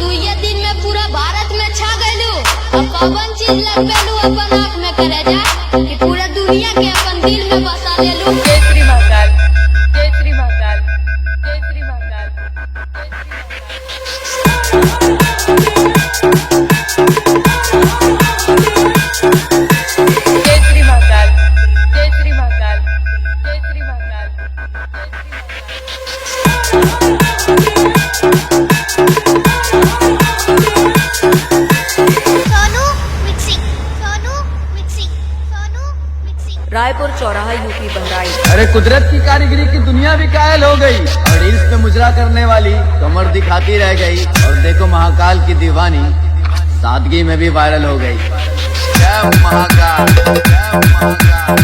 तू ये दिन में पूरा भारत में छा गयलू। अब कौन चीज लग गयलू अपन आँख में करे जा कि पूरा दुनिया के अपन दिल में बसा लेलू। जय श्री महाकाल, जय श्री महाकाल, जय श्री महाकाल, जय श्री महाकाल, जय श्री महाकाल, जय श्री महाकाल। रायपुर चौराहा यूपी बहराइच। अरे कुदरत की कारीगरी की दुनिया भी कायल हो गई और रील्स पे मुजरा करने वाली कमर दिखाती रह गई। और देखो महाकाल की दीवानी सादगी में भी वायरल हो गई। जय महाकाल, जय महाकाल,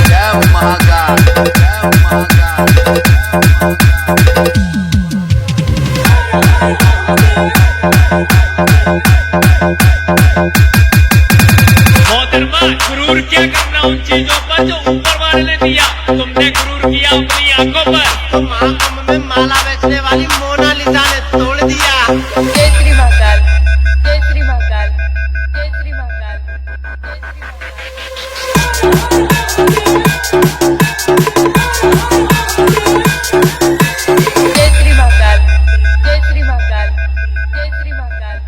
जय महाकाल, जय महाकाल। मोहतरमा, गुरूर क्या करना उन चीजों पर जो ऊपर वाले ने दिया। तुमने गुरूर किया अपनी आंखों पर। महाकुंभ में माला बेचने वाली मोनालिसा ने तोड़ दिया। जय श्री महाकाल, जय श्री महाकाल, जय श्री महाकाल, जय श्री महाकाल, जय श्री महाकाल, जय श्री महाकाल।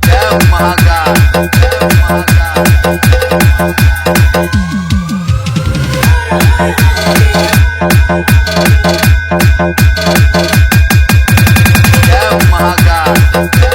जय महाकाल, जय महाकाल, जय महाकाल, जय